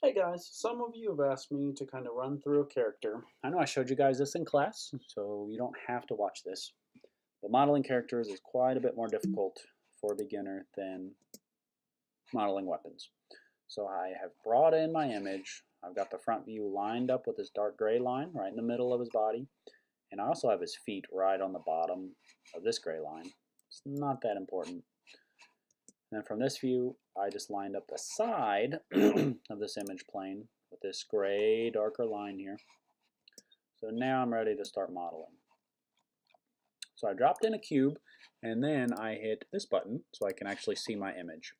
Hey guys, some of you have asked me to kind of run through a character. I know I showed you guys this in class, so you don't have to watch this. But modeling characters is quite a bit more difficult for a beginner than modeling weapons. So I have brought in my image. I've got the front view lined up with this dark gray line right in the middle of his body. And I also have his feet right on the bottom of this gray line. It's not that important. And then from this view, I just lined up the side of this image plane with this gray, darker line here. So now I'm ready to start modeling. So I dropped in a cube, and then I hit this button so I can actually see my image.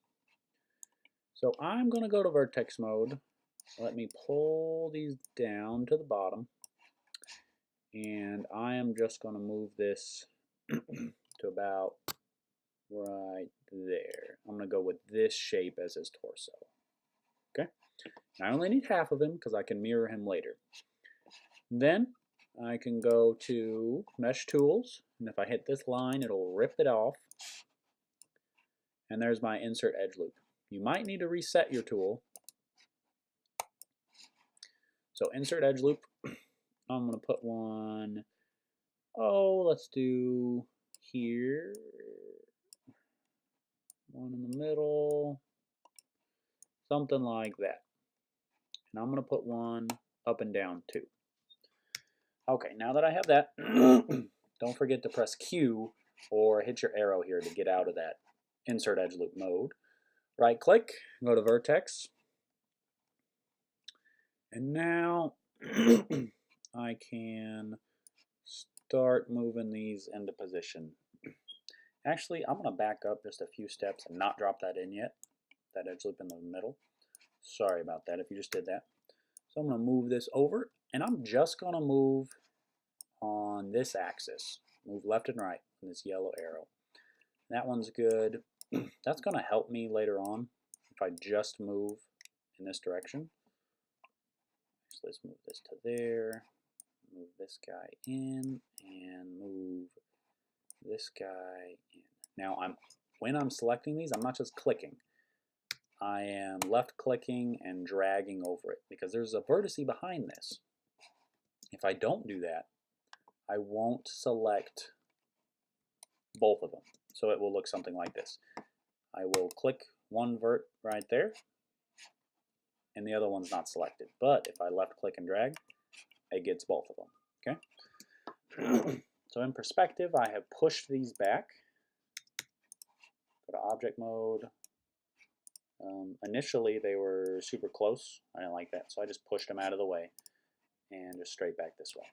So I'm going to go to vertex mode. Let me pull these down to the bottom, and I am just going to move this to about right there. I'm going to go with this shape as his torso. Okay? I only need half of him because I can mirror him later. Then I can go to Mesh Tools, and if I hit this line, it'll rip it off. And there's my Insert Edge Loop. You might need to reset your tool. So Insert Edge Loop, I'm going to put one, let's do here. One in the middle, something like that. And I'm going to put one up and down too. Okay, now that I have that, don't forget to press Q or hit your arrow here to get out of that Insert Edge Loop mode. Right click, go to Vertex, and now I can start moving these into position. Actually, I'm going to back up just a few steps and not drop that in yet, that edge loop in the middle. Sorry about that if you just did that. So I'm going to move this over, and I'm just going to move on this axis. Move left and right on this yellow arrow. That one's good. That's going to help me later on if I just move in this direction. So let's move this to there, move this guy in, and move this guy in. Now when I'm selecting these, I'm not just clicking. I am left clicking and dragging over it because there's a vertice behind this. If I don't do that, I won't select both of them. So it will look something like this. I will click one vert right there, and the other one's not selected. But if I left click and drag, it gets both of them. Okay. So in perspective, I have pushed these back. Go to object mode. Initially, they were super close. I didn't like that, so I just pushed them out of the way and just straight back this way.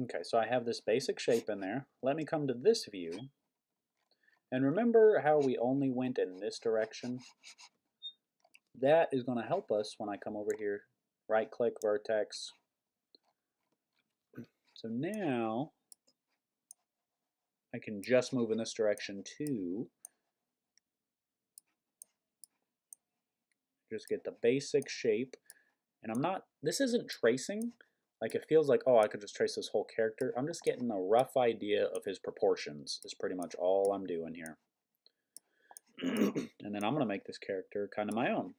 Okay, so I have this basic shape in there. Let me come to this view. And remember how we only went in this direction? That is going to help us when I come over here, right click, vertex. So now I can just move in this direction too. Just get the basic shape. And this isn't tracing. Like it feels like, oh, I could just trace this whole character. I'm just getting a rough idea of his proportions is pretty much all I'm doing here. And then I'm going to make this character kind of my own.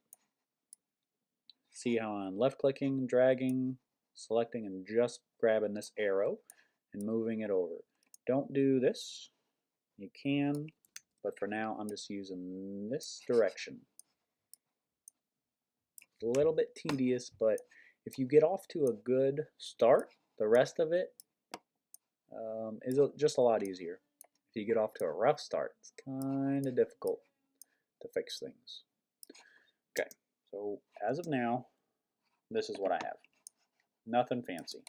See how I'm left clicking, dragging, selecting, and just grabbing this arrow and moving it over. Don't do this. You can, but for now I'm just using this direction. A little bit tedious, but if you get off to a good start, the rest of it is just a lot easier. If you get off to a rough start, it's kind of difficult to fix things. Okay, so as of now, this is what I have. Nothing fancy.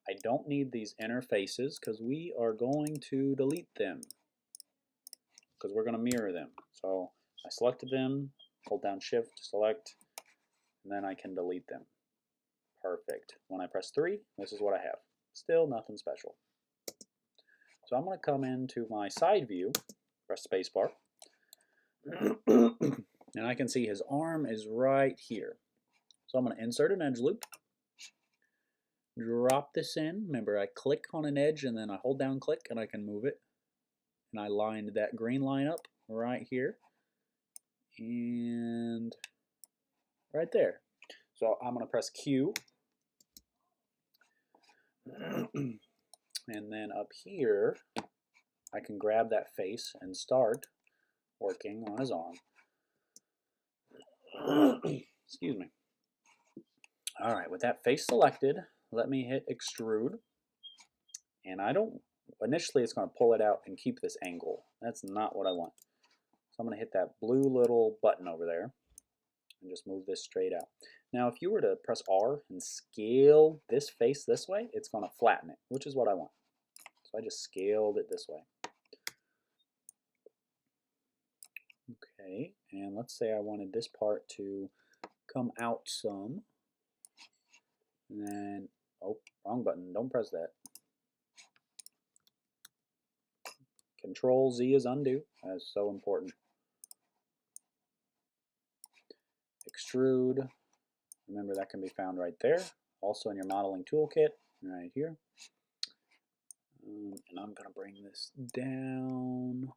I don't need these interfaces because we are going to delete them because we're going to mirror them. So I selected them, hold down shift, select, and then I can delete them. Perfect. When I press 3, this is what I have. Still nothing special. So I'm going to come into my side view, press spacebar, and I can see his arm is right here. So I'm going to insert an edge loop, drop this in. Remember, I click on an edge and then I hold down click and I can move it. And I lined that green line up right here and right there. So I'm going to press Q. And then up here, I can grab that face and start working on his arm. Excuse me. All right, with that face selected, let me hit extrude. And I don't, initially it's going to pull it out and keep this angle. That's not what I want. So I'm going to hit that blue little button over there and just move this straight out. Now if you were to press R and scale this face this way, it's going to flatten it, which is what I want. So I just scaled it this way. Okay, and let's say I wanted this part to come out some. And then, oh, wrong button, don't press that. Control Z is undo, that's so important. Extrude, remember that can be found right there. Also in your modeling toolkit, right here. And I'm going to bring this down.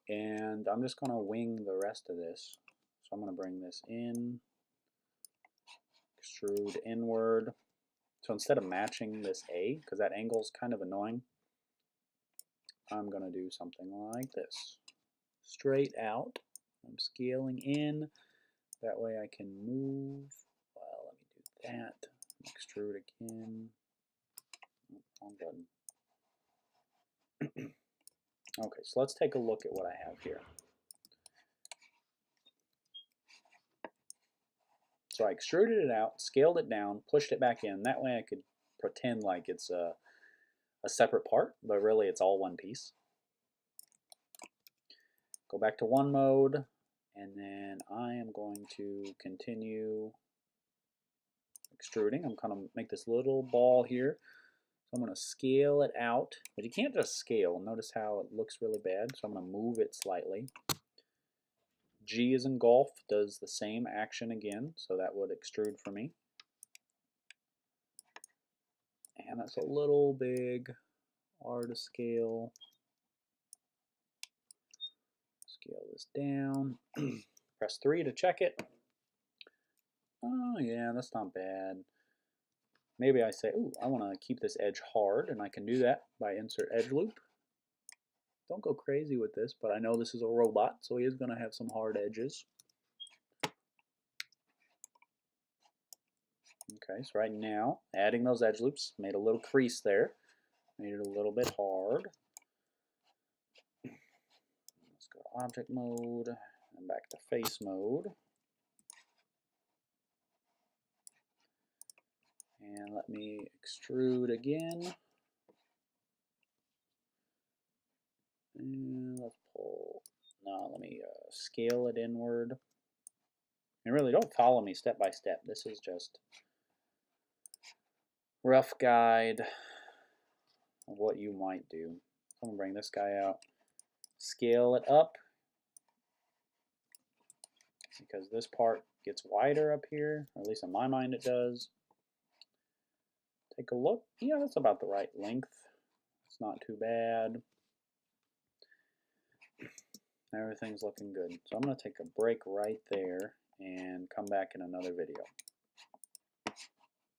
And I'm just going to wing the rest of this. So I'm going to bring this in, extrude inward. So instead of matching this A, because that angle is kind of annoying, I'm going to do something like this. Straight out. I'm scaling in. That way I can move. Well, let me do that. Extrude again. Wrong button. Okay, so let's take a look at what I have here. So I extruded it out, scaled it down, pushed it back in. That way I could pretend like it's a separate part, but really it's all one piece. Go back to one mode, and then I am going to continue extruding. I'm going to make this little ball here. So I'm going to scale it out, but you can't just scale. Notice how it looks really bad, so I'm going to move it slightly. G as in golf does the same action again, so that would extrude for me. And that's a little big. R to scale. Scale this down. Press 3 to check it. Oh yeah, that's not bad. Maybe I say, ooh, I want to keep this edge hard, and I can do that by insert edge loop. Don't go crazy with this, but I know this is a robot, so he is going to have some hard edges. Okay, so right now, adding those edge loops, made a little crease there. Made it a little bit hard. Let's go to object mode, and back to face mode. And let me extrude again. And let's pull, no, let me scale it inward. And really, don't follow me step by step. This is just rough guide of what you might do. I'm gonna bring this guy out, scale it up, because this part gets wider up here, or at least in my mind it does. Take a look. Yeah, that's about the right length. It's not too bad. Everything's looking good. So I'm going to take a break right there and come back in another video.